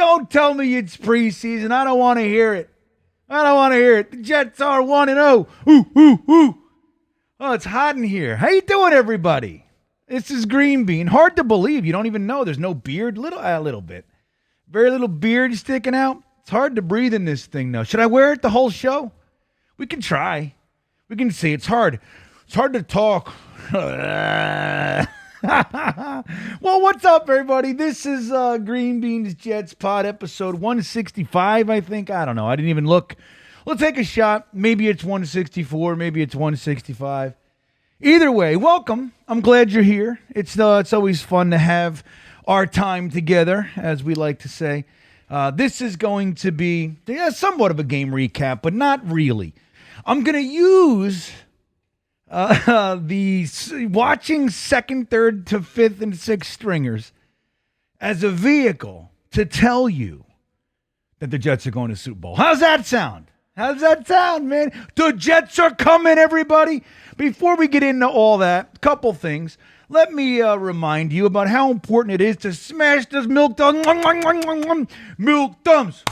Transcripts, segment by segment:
Don't tell me it's preseason. I don't want to hear it. The Jets are 1-0. Ooh, ooh, ooh. Oh, it's hot in here. How you doing, everybody? This is Green Bean. Hard to believe. You don't even know. There's no beard. A little bit. Very little beard sticking out. It's hard to breathe in this thing, though. Should I wear it the whole show? We can try. We can see. It's hard. It's hard to talk. Well, what's up, everybody? This is GreenBean's Jets Pod, episode 165, I think. I don't know. I didn't even look. We'll take a shot. Maybe it's 164. Maybe it's 165. Either way, welcome. I'm glad you're here. It's always fun to have our time together, as we like to say. This is going to be somewhat of a game recap, but not really. I'm going to use the watching second, third to fifth, and sixth stringers as a vehicle to tell you that the Jets are going to Super Bowl. How's that sound? How's that sound, man? The Jets are coming, everybody. Before we get into all that, a couple things. Let me remind you about how important it is to smash those milk thumbs. Milk thumbs.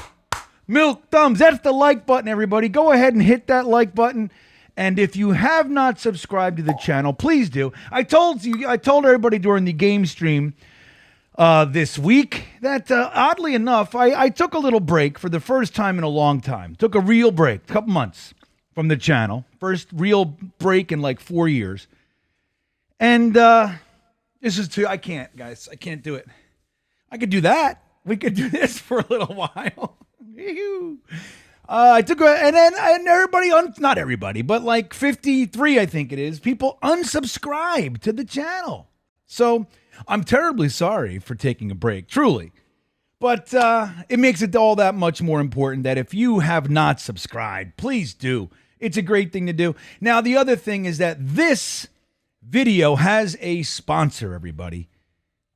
Milk thumbs. That's the like button, everybody. Go ahead and hit that like button. And if you have not subscribed to the channel, please do. I told everybody during the game stream this week that oddly enough, I took a little break for the first time in a long time. Took a real break, a couple months from the channel. First real break in like 4 years. And this is I can't, guys. I can't do it. I could do that. We could do this for a little while. I took and everybody, not everybody, but like 53, I think it is, people unsubscribed to the channel. So I'm terribly sorry for taking a break, truly. But it makes it all that much more important that if you have not subscribed, please do. It's a great thing to do. Now, the other thing is that this video has a sponsor, everybody.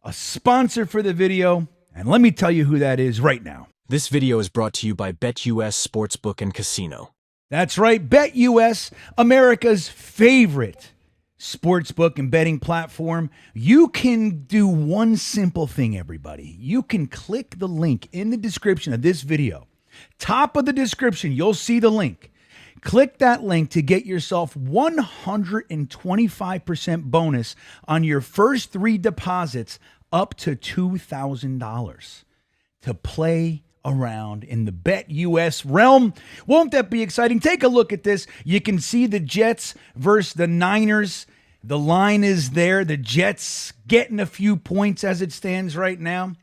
A sponsor for the video. And let me tell you who that is right now. This video is brought to you by BetUS Sportsbook and Casino. That's right, BetUS, America's favorite sportsbook and betting platform. You can do one simple thing, everybody. You can click the link in the description of this video. Top of the description, you'll see the link. Click that link to get yourself 125% bonus on your first 3 deposits up to $2,000 to play around in the BetUS realm. Won't that be exciting? Take a look at this. You can see the Jets versus the Niners. The line is there. The Jets getting a few points as it stands right now.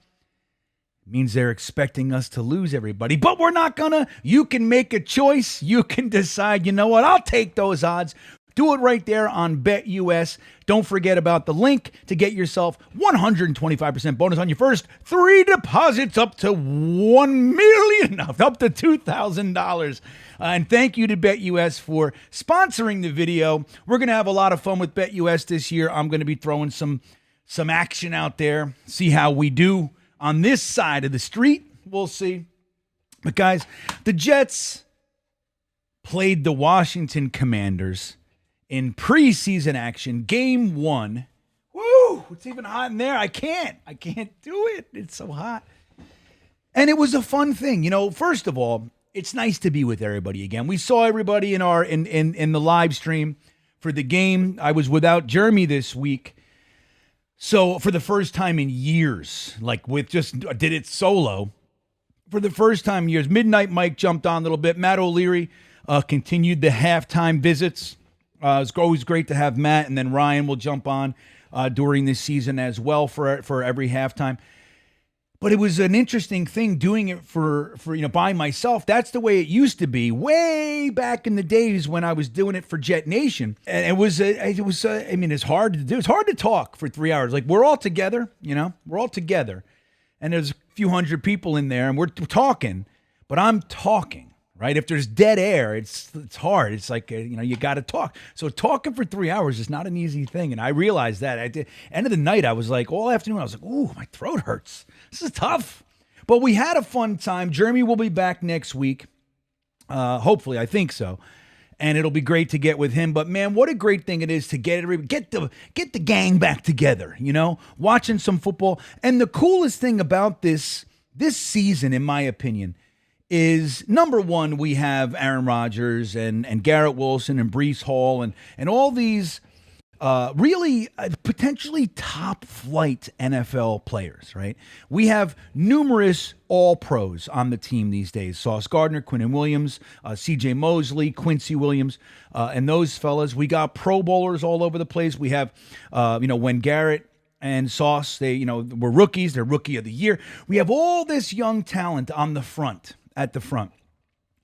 It means they're expecting us to lose, everybody. But we're not gonna. You can make a choice. You can decide, you know what? I'll take those odds. Do it right there on BetUS. Don't forget about the link to get yourself 125% bonus on your first 3 deposits up to $1 million, up to $2,000. And thank you to BetUS for sponsoring the video. We're going to have a lot of fun with BetUS this year. I'm going to be throwing some action out there, see how we do on this side of the street. We'll see. But guys, the Jets played the Washington Commanders in preseason action, game 1. Woo! It's even hot in there. I can't do it. It's so hot. And it was a fun thing. You know, first of all, it's nice to be with everybody again. We saw everybody in the live stream for the game. I was without Jeremy this week. So for the first time in years, did it solo. For the first time in years, Midnight Mike jumped on a little bit. Matt O'Leary continued the halftime visits. It's always great to have Matt, and then Ryan will jump on during this season as well for every halftime. But it was an interesting thing doing it for by myself. That's the way it used to be way back in the days when I was doing it for Jetnation. And it was it's hard to do. It's hard to talk for 3 hours. Like, we're all together, we're all together. And there's a few hundred people in there and we're talking, but I'm talking. Right? If there's dead air, it's hard. It's like, you got to talk. So talking for 3 hours is not an easy thing. And I realized that. At the end of the night, I was like, all afternoon, I was like, ooh, my throat hurts. This is tough. But we had a fun time. Jeremy will be back next week. Hopefully, I think so. And it'll be great to get with him. But man, what a great thing it is to get the gang back together, watching some football. And the coolest thing about this this season, in my opinion, is number one. We have Aaron Rodgers and Garrett Wilson and Breece Hall and all these really potentially top flight NFL players, right? We have numerous all pros on the team these days. Sauce Gardner, Quinnen Williams, CJ Mosley, Quincy Williams, and those fellas. We got pro bowlers all over the place. We have, when Garrett and Sauce, they, were rookies. They're rookie of the year. We have all this young talent on the front, at the front.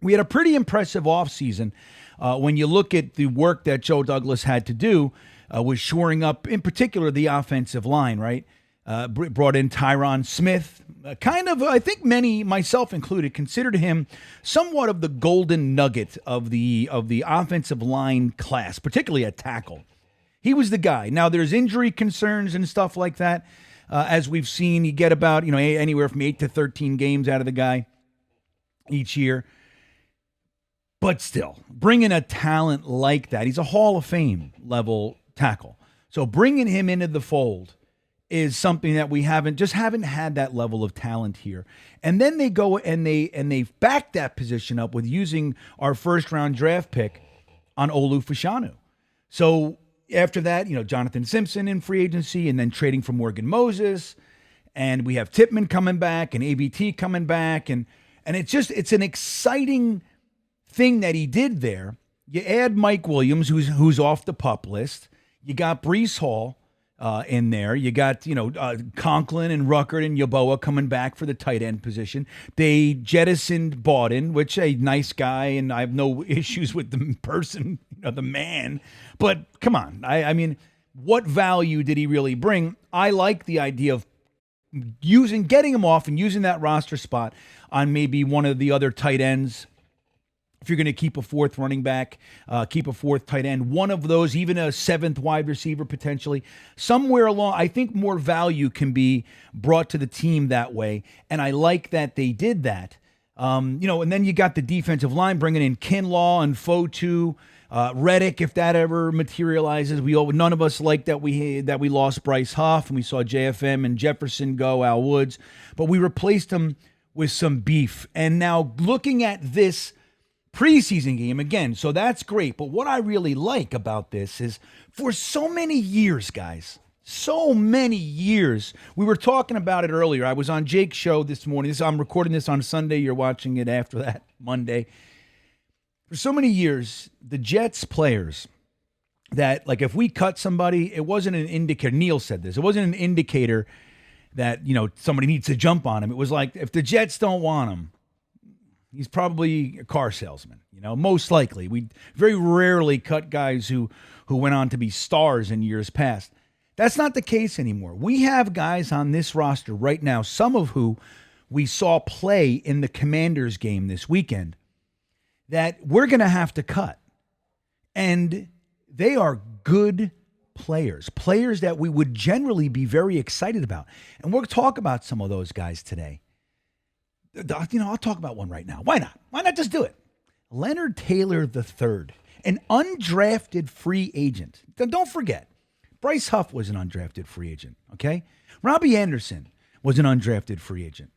We had a pretty impressive offseason when you look at the work that Joe Douglas had to do with shoring up, in particular, the offensive line, right? Brought in Tyron Smith. I think many, myself included, considered him somewhat of the golden nugget of the offensive line class, particularly at tackle. He was the guy. Now, there's injury concerns and stuff like that. As we've seen, you get about anywhere from 8 to 13 games out of the guy each year. But still, bringing a talent like that, he's a Hall of Fame level tackle. So bringing him into the fold is something that we haven't had that level of talent here. And then they go and they back that position up with using our first round draft pick on Olu Fashanu. So after that, Jonathan Simpson in free agency and then trading for Morgan Moses. And we have Tippmann coming back and ABT coming back. And it's an exciting thing that he did there. You add Mike Williams, who's off the PUP list. You got Breece Hall in there. You got, Conklin and Ruckert and Yeboah coming back for the tight end position. They jettisoned Bawden, which a nice guy, and I have no issues with the person, the man. But come on. I mean, what value did he really bring? I like the idea of getting him off and using that roster spot on maybe one of the other tight ends. If you're going to keep a fourth running back, keep a fourth tight end, one of those, even a seventh wide receiver potentially, somewhere along, I think more value can be brought to the team that way. And I like that they did that. And then you got the defensive line, bringing in Kinlaw and Fotu, Reddick, if that ever materializes. None of us like that we lost Bryce Huff, and we saw JFM and Jefferson go, Al Woods, but we replaced them with some beef. And now looking at this preseason game again, so that's great. But what I really like about this is for so many years, guys, so many years, we were talking about it earlier. I was on Jake's show this morning. I'm recording this on Sunday. You're watching it after that, Monday. For so many years, the Jets players that, like, if we cut somebody, it wasn't an indicator. Neil said this. It wasn't an indicator that, somebody needs to jump on him. It was like, if the Jets don't want him, he's probably a car salesman, most likely. We very rarely cut guys who went on to be stars in years past. That's not the case anymore. We have guys on this roster right now, some of who we saw play in the Commanders game this weekend, that we're going to have to cut. And they are good players that we would generally be very excited about. And we'll talk about some of those guys today. I'll talk about one right now. Why not? Why not just do it? Leonard Taylor III, an undrafted free agent. Don't forget, Bryce Huff was an undrafted free agent, okay? Robbie Anderson was an undrafted free agent.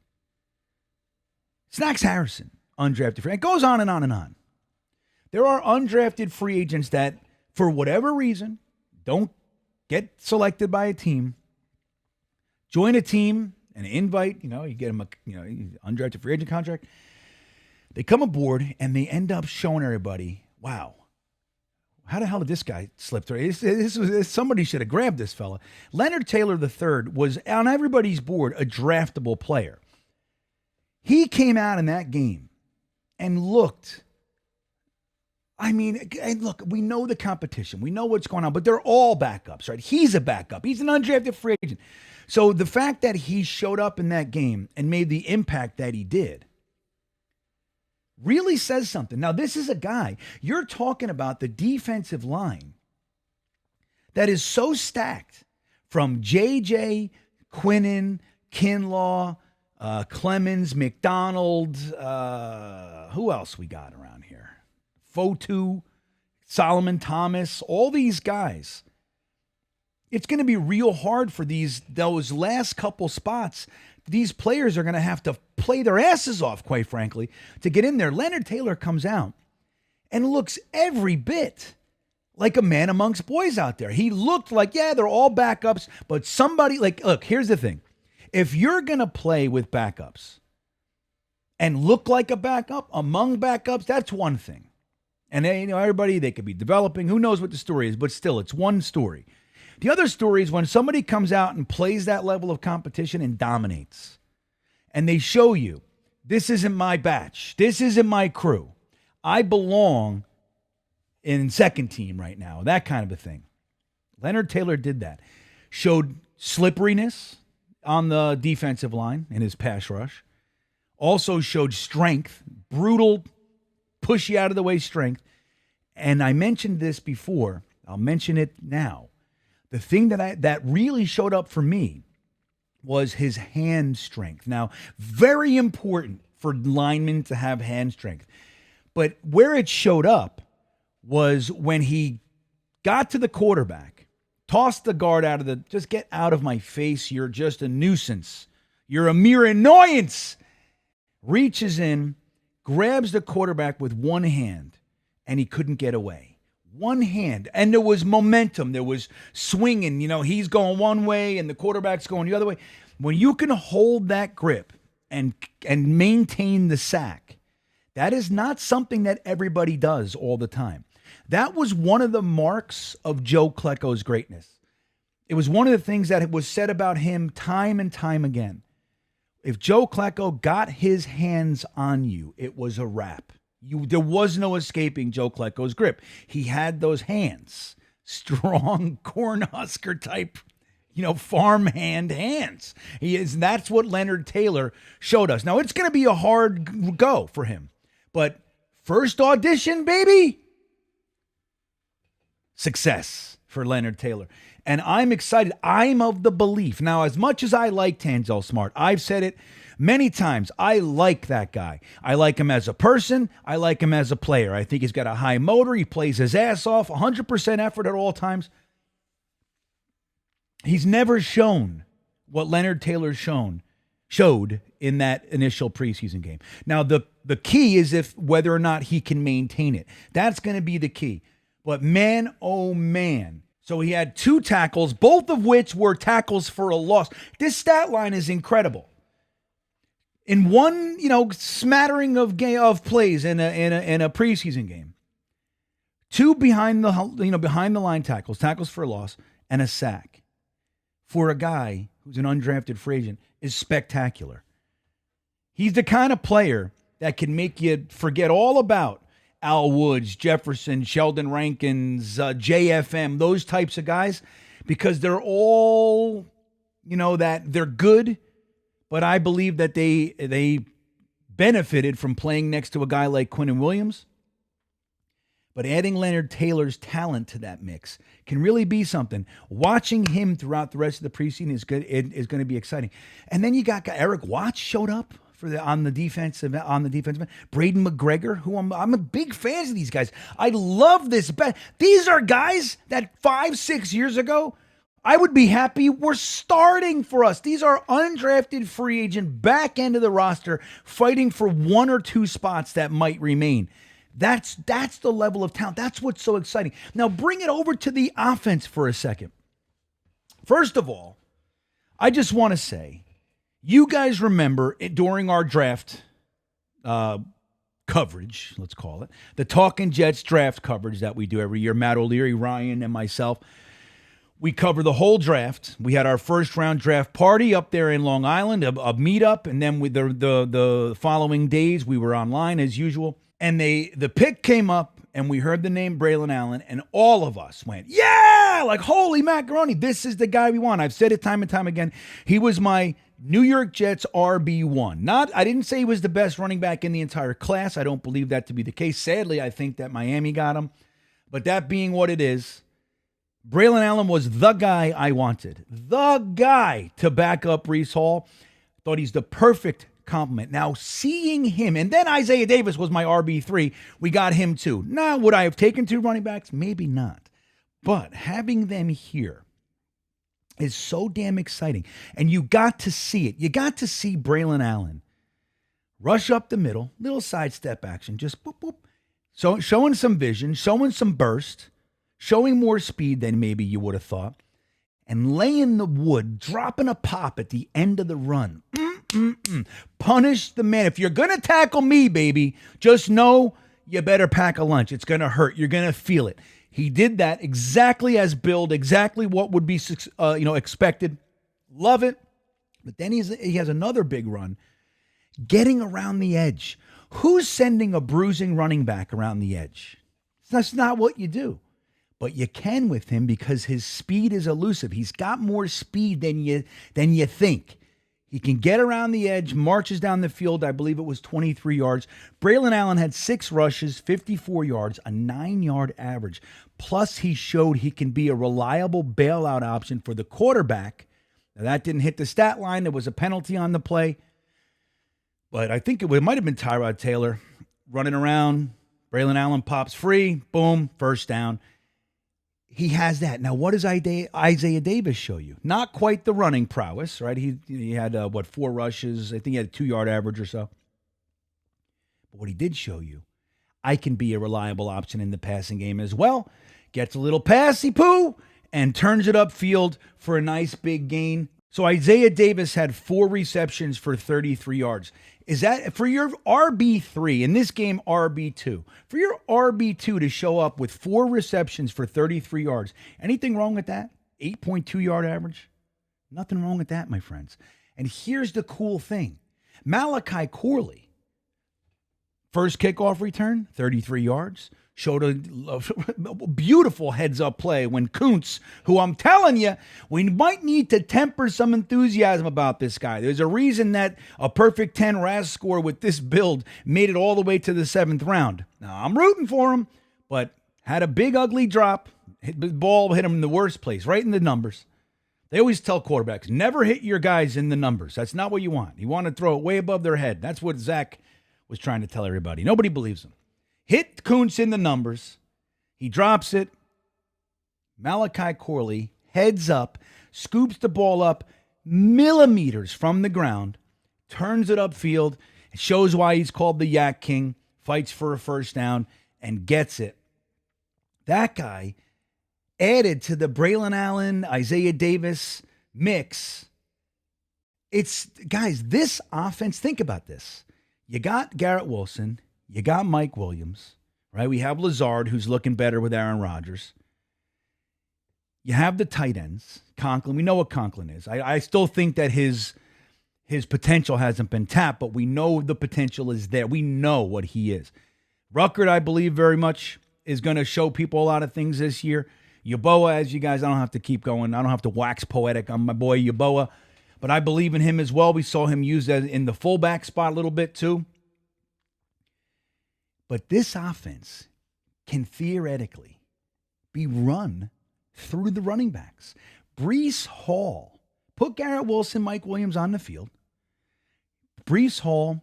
Snacks Harrison, undrafted free agent. It goes on and on and on. There are undrafted free agents that, for whatever reason, don't get selected by a team, join a team, an invite, you get them undrafted free agent contract. They come aboard and they end up showing everybody, wow, how the hell did this guy slip through? Somebody should have grabbed this fella. Leonard Taylor III was on everybody's board a draftable player. He came out in that game and looked. Look, we know the competition. We know what's going on, but they're all backups, right? He's a backup. He's an undrafted free agent. So the fact that he showed up in that game and made the impact that he did really says something. Now, this is a guy, you're talking about the defensive line that is so stacked from JJ, Quinnen, Kinlaw, Clemens, McDonald, who else we got around here? Fotu, Solomon Thomas, all these guys. It's going to be real hard for those last couple spots these players are going to have to play their asses off, quite frankly, to get in there. Leonard Taylor comes out and looks every bit like a man amongst boys out there. He looked like, yeah, they're all backups, but somebody, like, look, here's the thing. If you're going to play with backups and look like a backup among backups, that's one thing. And they, everybody, they could be developing. Who knows what the story is, but still, it's one story. The other story is when somebody comes out and plays that level of competition and dominates. And they show you, this isn't my batch. This isn't my crew. I belong in second team right now. That kind of a thing. Leonard Taylor did that. Showed slipperiness on the defensive line in his pass rush. Also showed strength, brutal, push you out of the way strength. And I mentioned this before. I'll mention it now. The thing that really showed up for me was his hand strength. Now, very important for linemen to have hand strength. But where it showed up was when he got to the quarterback, tossed the guard out of the, just get out of my face, you're just a nuisance. You're a mere annoyance. Reaches in, grabs the quarterback with one hand, and he couldn't get away. One hand. And there was momentum. There was swinging. He's going one way and the quarterback's going the other way. When you can hold that grip and maintain the sack, that is not something that everybody does all the time. That was one of the marks of Joe Klecko's greatness. It was one of the things that was said about him time and time again. If Joe Klecko got his hands on you, it was a wrap. There was no escaping Joe Klecko's grip. He had those hands, strong Cornhusker type, farmhand hands. That's what Leonard Taylor showed us. Now, it's going to be a hard go for him. But first audition, baby, success for Leonard Taylor. And I'm excited. I'm of the belief. Now, as much as I like Tanzel Smart, I've said it many times, I like that guy. I like him as a person. I like him as a player. I think he's got a high motor. He plays his ass off, 100% effort at all times. He's never shown what Leonard Taylor showed in that initial preseason game. Now, the key is whether or not he can maintain it. That's going to be the key. But man, oh man. So he had 2 tackles, both of which were tackles for a loss. This stat line is incredible. In one, smattering of plays in a preseason game, 2 behind the line tackles for a loss, and a sack for a guy who's an undrafted free agent is spectacular. He's the kind of player that can make you forget all about Al Woods, Jefferson, Sheldon Rankins, JFM, those types of guys, because they're all, that they're good, but I believe that they benefited from playing next to a guy like Quinnen Williams. But adding Leonard Taylor's talent to that mix can really be something. Watching him throughout the rest of the preseason is good. It is going to be exciting. And then you got Eric Watts showed up on the defensive end. Braden McGregor, who I'm a big fan of these guys. I love this. These are guys that 5-6 years ago, I would be happy were starting for us. These are undrafted free agent back end of the roster fighting for 1 or 2 spots that might remain. That's the level of talent. That's what's so exciting. Now bring it over to the offense for a second. First of all, I just want to say, you guys remember during our draft coverage, let's call it, the Talking Jets draft coverage that we do every year, Matt O'Leary, Ryan, and myself, we cover the whole draft. We had our first round draft party up there in Long Island, a meetup, and then with the following days, we were online as usual. And the pick came up, and we heard the name Braylon Allen, and all of us went, yeah, like, holy macaroni, this is the guy we want. I've said it time and time again. He was my New York Jets RB1. I didn't say he was the best running back in the entire class. I don't believe that to be the case. Sadly, I think that Miami got him. But that being what it is, Braylon Allen was the guy I wanted. The guy to back up Breece Hall. Thought he's the perfect compliment. Now, seeing him, and then Isaiah Davis was my RB3. We got him too. Now, would I have taken 2 running backs? Maybe not. But having them here is so damn exciting. And you got to see it. You got to see Braylon Allen rush up the middle, little sidestep action, just boop, boop. So showing some vision, showing some burst, showing more speed than maybe you would have thought, and laying the wood, dropping a pop at the end of the run. Punish the man. If you're going to tackle me, baby, just know you better pack a lunch. It's going to hurt. You're going to feel it. He did that exactly as billed, exactly what would be expected. Love it. But then he has another big run, getting around the edge. Who's sending a bruising running back around the edge? That's not what you do. But you can with him because his speed is elusive. He's got more speed than you think. He can get around the edge, marches down the field. I believe it was 23 yards. Braylon Allen had 6 rushes, 54 yards, a 9-yard average. Plus, he showed he can be a reliable bailout option for the quarterback. Now, that didn't hit the stat line. There was a penalty on the play. But I think it might have been Tyrod Taylor running around. Braylon Allen pops free. Boom, first down. He has that. Now, what does Isaiah Davis show you? Not quite the running prowess, right? He had, 4 rushes. I think he had a 2-yard average or so. But what he did show you, I can be a reliable option in the passing game as well. Gets a little passy poo and turns it upfield for a nice big gain. So Isaiah Davis had 4 receptions for 33 yards. Is that for your RB3 in this game, RB2? For your RB2 to show up with 4 receptions for 33 yards, anything wrong with that? 8.2 yard average? Nothing wrong with that, my friends. And here's the cool thing. Malachi Corley, first kickoff return, 33 yards. Showed a beautiful heads-up play when Kuntz, who I'm telling you, we might need to temper some enthusiasm about this guy. There's a reason that a perfect 10 RAS score with this build made it all the way to the 7th round. Now, I'm rooting for him, but had a big, ugly drop. The ball hit him in the worst place, right in the numbers. They always tell quarterbacks, never hit your guys in the numbers. That's not what you want. You want to throw it way above their head. That's what Zach was trying to tell everybody. Nobody believes him. Hit Kuntz in the numbers. He drops it. Malachi Corley heads up, scoops the ball up millimeters from the ground, turns it upfield, shows why he's called the Yak King, fights for a first down, and gets it. That guy added to the Braylon Allen, Isaiah Davis mix. Guys, this offense, think about this. You got Garrett Wilson. You got Mike Williams, right? We have Lazard, who's looking better with Aaron Rodgers. You have the tight ends, Conklin. We know what Conklin is. I still think that his potential hasn't been tapped, but we know the potential is there. We know what he is. Ruckert, I believe very much, is going to show people a lot of things this year. Yeboah, as you guys, I don't have to keep going. I don't have to wax poetic on my boy Yeboah, but I believe in him as well. We saw him used in the fullback spot a little bit too. But this offense can theoretically be run through the running backs. Breece Hall, put Garrett Wilson, Mike Williams on the field. Breece Hall,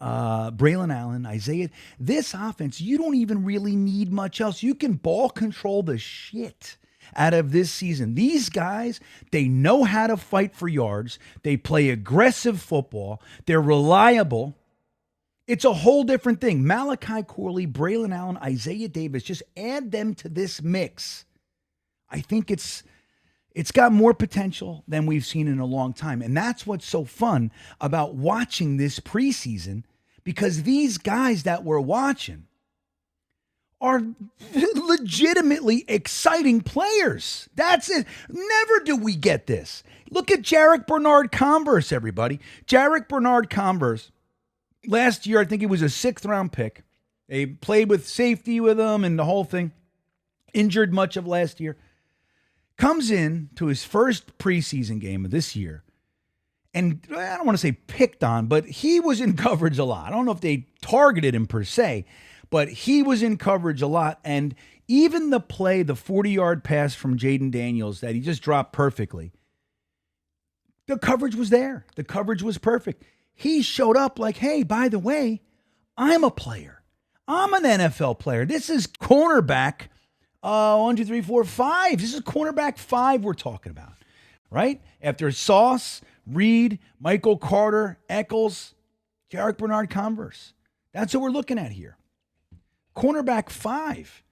Braylon Allen, Isaiah. This offense, you don't even really need much else. You can ball control the shit out of this season. These guys, they know how to fight for yards. They play aggressive football. They're reliable. It's a whole different thing. Malachi Corley, Braylon Allen, Isaiah Davis, just add them to this mix. I think it's got more potential than we've seen in a long time. And that's what's so fun about watching this preseason, because these guys that we're watching are legitimately exciting players. That's it. Never do we get this. Look at Jarek Bernard-Converse, everybody. Jarek Bernard-Converse. Last year, I think he was a 6th-round pick. They played with safety with him and the whole thing. Injured much of last year. Comes in to his first preseason game of this year. And I don't want to say picked on, but he was in coverage a lot. I don't know if they targeted him per se, but he was in coverage a lot. And even the play, the 40-yard pass from Jaden Daniels that he just dropped perfectly, the coverage was there. The coverage was perfect. He showed up like, hey, by the way, I'm a player. I'm an NFL player. This is cornerback 1, 2, 3, 4, 5. This is cornerback 5 we're talking about, right? After Sauce, Reed, Michael Carter, Eccles, Jarek Bernard Converse. That's what we're looking at here. Cornerback 5.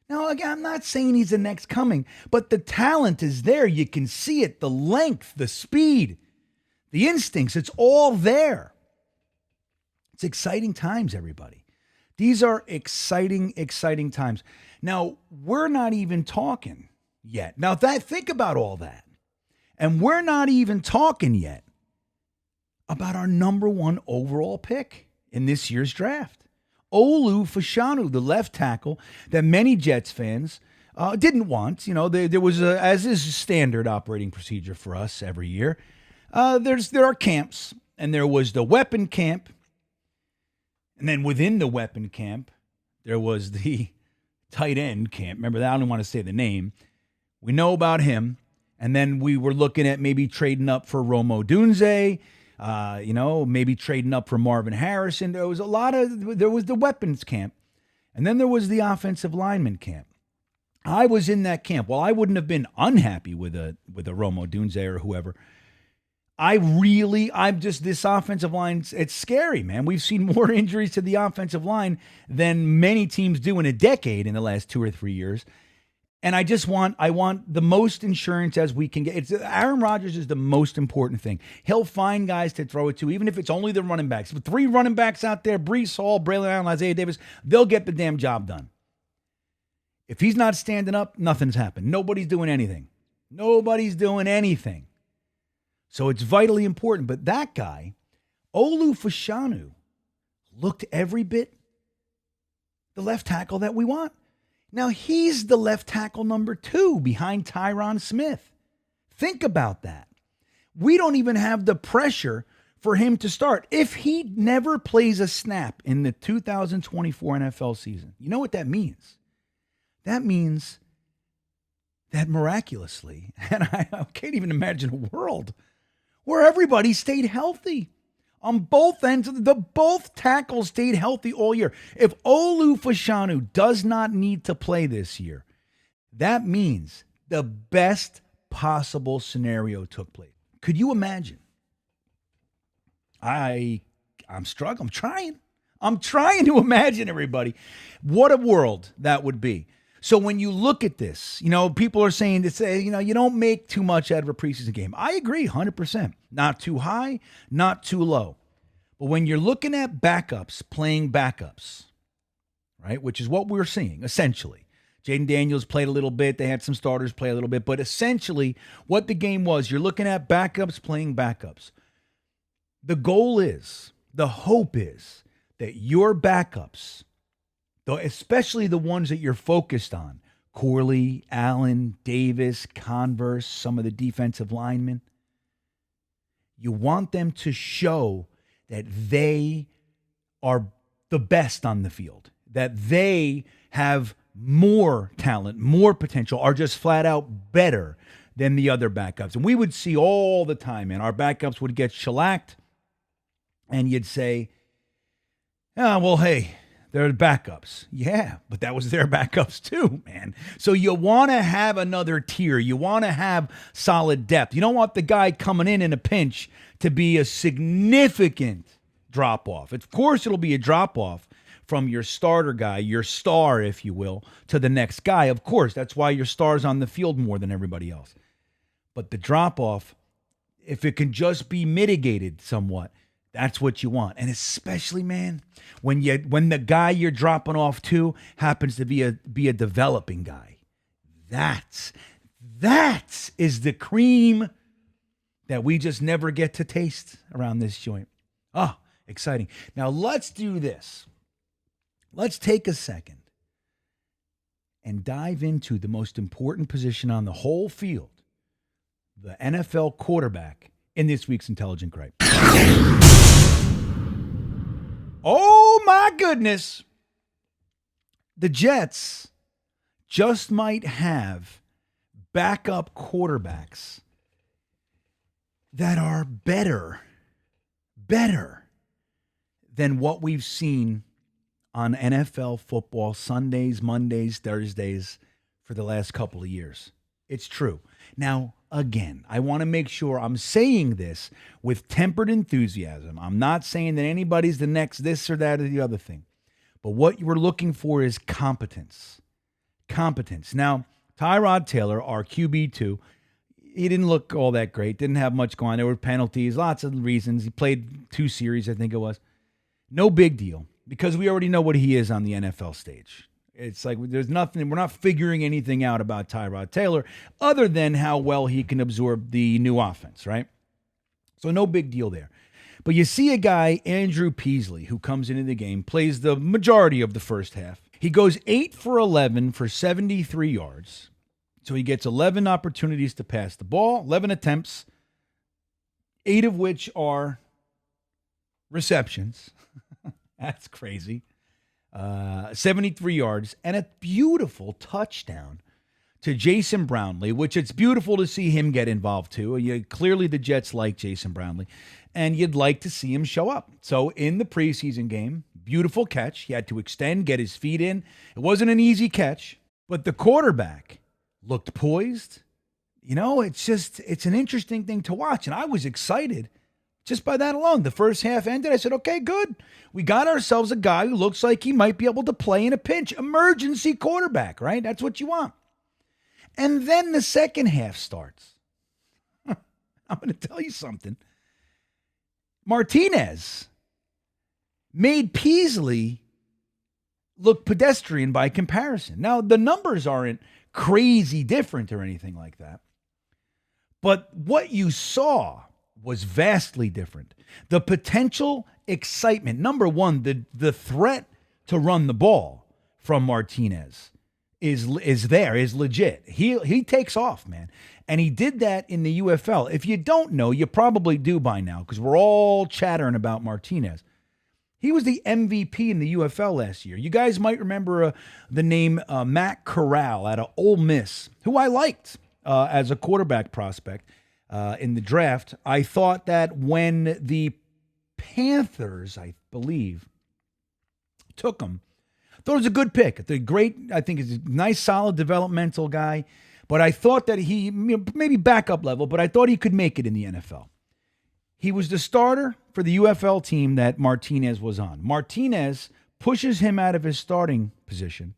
Now, again, I'm not saying he's the next coming, but the talent is there. You can see it, the length, the speed, the instincts. It's all there. It's exciting times, everybody. These are exciting, exciting times. Now, we're not even talking yet. Now, think about all that. And we're not even talking yet about our number 1 overall pick in this year's draft. Olu Fashanu, the left tackle that many Jets fans didn't want. You know, there was, as is standard operating procedure for us every year, there are camps, and there was the weapon camp. And then within the weapon camp, there was the tight end camp. Remember that? I don't want to say the name. We know about him. And then we were looking at maybe trading up for Rome Odunze, maybe trading up for Marvin Harrison. There was the weapons camp. And then there was the offensive lineman camp. I was in that camp. Well, I wouldn't have been unhappy with a Rome Odunze or whoever. This offensive line, it's scary, man. We've seen more injuries to the offensive line than many teams do in a decade in the last 2 or 3 years. And I want the most insurance as we can get. Aaron Rodgers is the most important thing. He'll find guys to throw it to, even if it's only the running backs. With 3 running backs out there, Breece Hall, Braylon Allen, Isaiah Davis, they'll get the damn job done. If he's not standing up, nothing's happened. Nobody's doing anything. So it's vitally important. But that guy, Olu Fashanu, looked every bit the left tackle that we want. Now, he's the left tackle number 2 behind Tyron Smith. Think about that. We don't even have the pressure for him to start. If he never plays a snap in the 2024 NFL season, you know what that means? That means that miraculously, and I can't even imagine a world where everybody stayed healthy on both ends. Both tackles stayed healthy all year. If Olu Fashanu does not need to play this year, that means the best possible scenario took place. Could you imagine? I'm struggling. I'm trying to imagine, everybody, what a world that would be. So when you look at this, people are saying you don't make too much out of a preseason game. I agree 100%. Not too high, not too low. But when you're looking at backups playing backups, right, which is what we're seeing, essentially. Jaden Daniels played a little bit. They had some starters play a little bit. But essentially what the game was, you're looking at backups playing backups. The goal is, the hope is that your backups, especially the ones that you're focused on, Corley, Allen, Davis, Converse, some of the defensive linemen, you want them to show that they are the best on the field, that they have more talent, more potential, are just flat out better than the other backups. And we would see all the time, man, our backups would get shellacked, and you'd say, hey, they're backups. Yeah, but that was their backups too, man. So you want to have another tier. You want to have solid depth. You don't want the guy coming in a pinch to be a significant drop-off. Of course, it'll be a drop-off from your starter guy, your star, if you will, to the next guy. Of course, that's why your star's on the field more than everybody else. But the drop-off, if it can just be mitigated somewhat, that's what you want. And especially, man, when the guy you're dropping off to happens to be a developing guy. That is the cream that we just never get to taste around this joint. Oh, exciting. Now let's do this. Let's take a second and dive into the most important position on the whole field, the NFL quarterback, in this week's Intelligent Gripe. Oh my goodness. The Jets just might have backup quarterbacks that are better than what we've seen on NFL football Sundays, Mondays, Thursdays for the last couple of years. It's true. Now, again, I want to make sure I'm saying this with tempered enthusiasm. I'm not saying that anybody's the next this or that or the other thing. But what you were looking for is competence. Competence. Now, Tyrod Taylor, our QB2, he didn't look all that great. Didn't have much going on. There were penalties, lots of reasons. He played 2 series, I think it was. No big deal, because we already know what he is on the NFL stage. It's like there's nothing, we're not figuring anything out about Tyrod Taylor other than how well he can absorb the new offense, right? So no big deal there. But you see a guy, Andrew Peasley, who comes into the game, plays the majority of the first half. He goes 8 for 11 for 73 yards. So he gets 11 opportunities to pass the ball, 11 attempts, 8 of which are receptions. That's crazy. 73 yards and a beautiful touchdown to Jason Brownlee, which it's beautiful to see him get involved too. Clearly the Jets like Jason Brownlee, and you'd like to see him show up. So in the preseason game, beautiful catch. He had to extend, get his feet in. It wasn't an easy catch, but the quarterback looked poised. It's an interesting thing to watch, and I was excited just by that alone. The first half ended. I said, okay, good. We got ourselves a guy who looks like he might be able to play in a pinch. Emergency quarterback, right? That's what you want. And then the second half starts. I'm going to tell you something. Martinez made Peasley look pedestrian by comparison. Now, the numbers aren't crazy different or anything like that. But what you saw was vastly different. The potential excitement, number one, the threat to run the ball from Martinez is legit. He takes off, man. And he did that in the UFL. If you don't know, you probably do by now, because we're all chattering about Martinez. He was the MVP in the UFL last year. You guys might remember the name Matt Corral out of Ole Miss, who I liked as a quarterback prospect in the draft. I thought that when the Panthers, I believe, took him, I thought it was a good pick. I think he's a nice, solid developmental guy. But I thought that he, maybe backup level, but I thought he could make it in the NFL. He was the starter for the UFL team that Martinez was on. Martinez pushes him out of his starting position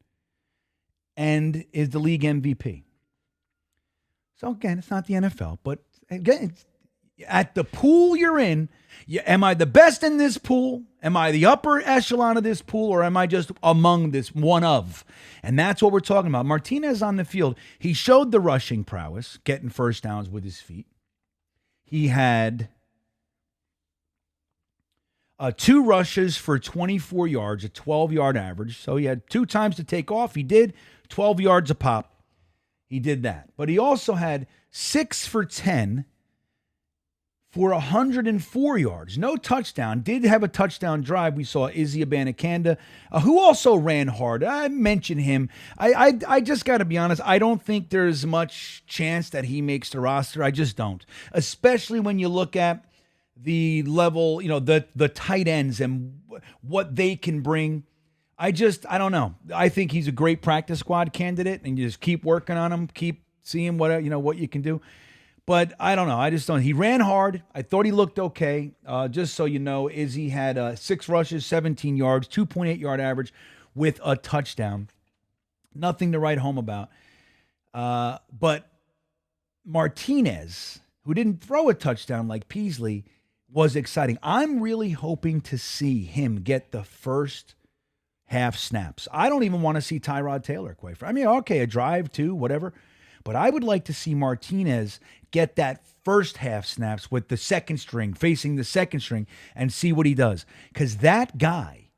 and is the league MVP. So again, it's not the NFL, but again, at the pool you're in, am I the best in this pool? Am I the upper echelon of this pool, or am I just among this one of? And that's what we're talking about. Martinez on the field, he showed the rushing prowess, getting first downs with his feet. He had 2 rushes for 24 yards, a 12-yard average. So he had 2 times to take off. He did 12 yards a pop. He did that. But he also had 6 for 10 for 104 yards. No touchdown. Did have a touchdown drive. We saw Izzy Abanikanda, who also ran hard. I mentioned him. I just got to be honest. I don't think there's much chance that he makes the roster. I just don't. Especially when you look at the level, the tight ends and what they can bring. I don't know. I think he's a great practice squad candidate, and you just keep working on him, keep seeing what you can do. But I don't know. I just don't. He ran hard. I thought he looked okay. Just so you know, Izzy had 6 rushes, 17 yards, 2.8 yard average with a touchdown. Nothing to write home about. But Martinez, who didn't throw a touchdown like Peasley, was exciting. I'm really hoping to see him get the first half snaps. I don't even want to see Tyrod Taylor, quite frankly. Okay, a drive, 2, whatever. But I would like to see Martinez get that first half snaps with the second string, facing the second string, and see what he does. Because that guy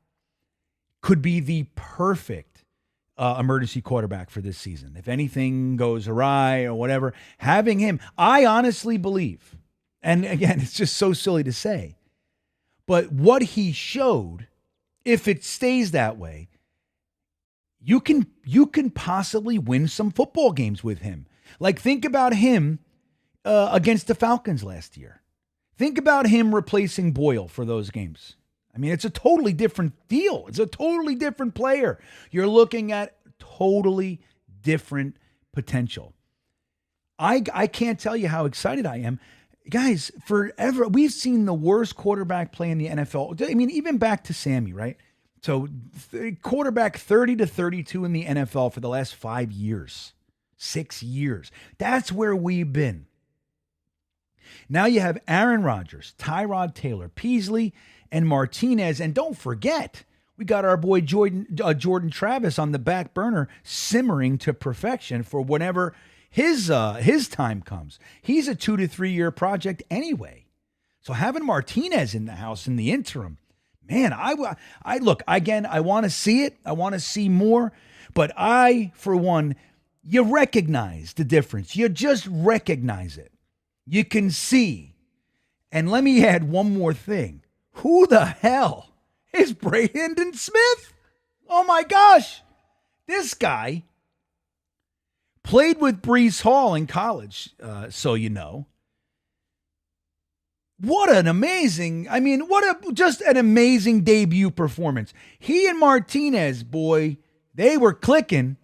could be the perfect emergency quarterback for this season. If anything goes awry or whatever, having him, I honestly believe, and again, it's just so silly to say, but what he showed, if it stays that way, you can possibly win some football games with him. Like, think about him against the Falcons last year. Think about him replacing Boyle for those games. It's a totally different deal. It's a totally different player. You're looking at totally different potential. I can't tell you how excited I am. Guys, forever, we've seen the worst quarterback play in the NFL. I mean, even back to Sammy, right? So quarterback 30 to 32 in the NFL for the last 5 years, 6 years. That's where we've been. Now you have Aaron Rodgers, Tyrod Taylor, Peasley, and Martinez. And don't forget, we got our boy Jordan Travis on the back burner, simmering to perfection for whenever his time comes. He's a 2 to 3 year project anyway. So having Martinez in the house in the interim, man, I look, again, I want to see it. I want to see more. But for one, you recognize the difference. You just recognize it. You can see. And let me add one more thing. Who the hell is Brandon Smith? Oh my gosh. This guy played with Breece Hall in college, so you know. What an amazing debut performance. He and Martinez, boy, they were clicking.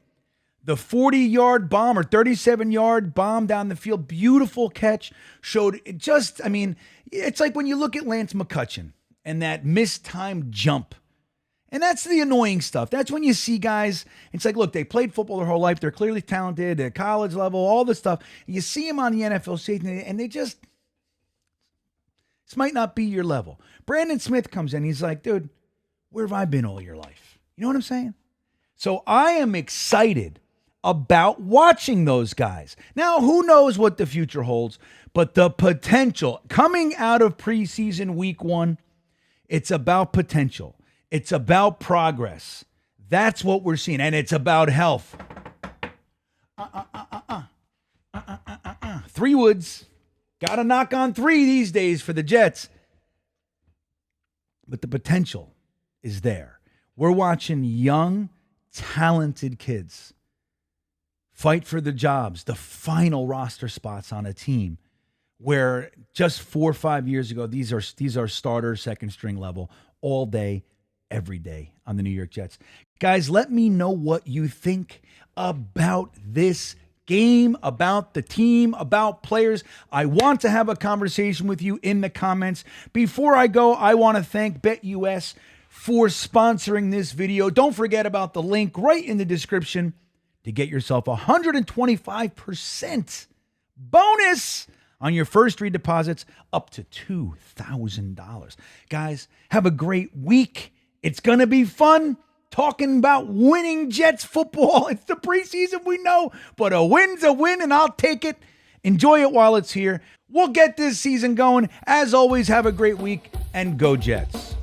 The 40-yard bomb or 37-yard bomb down the field, beautiful catch, showed it's like when you look at Lance McCutcheon and that mistimed jump. And that's the annoying stuff. That's when you see guys, it's like, look, they played football their whole life. They're clearly talented at college level, all this stuff. You see them on the NFL stage, and they just, this might not be your level. Brandon Smith comes in. He's like, dude, where have I been all your life? You know what I'm saying? So I am excited about watching those guys. Now, who knows what the future holds, but the potential coming out of preseason week 1, it's about potential. It's about progress. That's what we're seeing. And it's about health. 3 woods. Got to knock on 3 these days for the Jets. But the potential is there. We're watching young, talented kids fight for the jobs, the final roster spots on a team where just 4 or 5 years ago, these are starter, second string level all day, every day on the New York Jets. Guys, let me know what you think about this game, about the team, about players. I want to have a conversation with you in the comments. Before I go, I want to thank BetUS for sponsoring this video. Don't forget about the link right in the description to get yourself 125% bonus on your first 3 deposits up to $2,000. Guys, have a great week. It's going to be fun talking about winning Jets football. It's the preseason, we know, but a win's a win, and I'll take it. Enjoy it while it's here. We'll get this season going. As always, have a great week, and go Jets.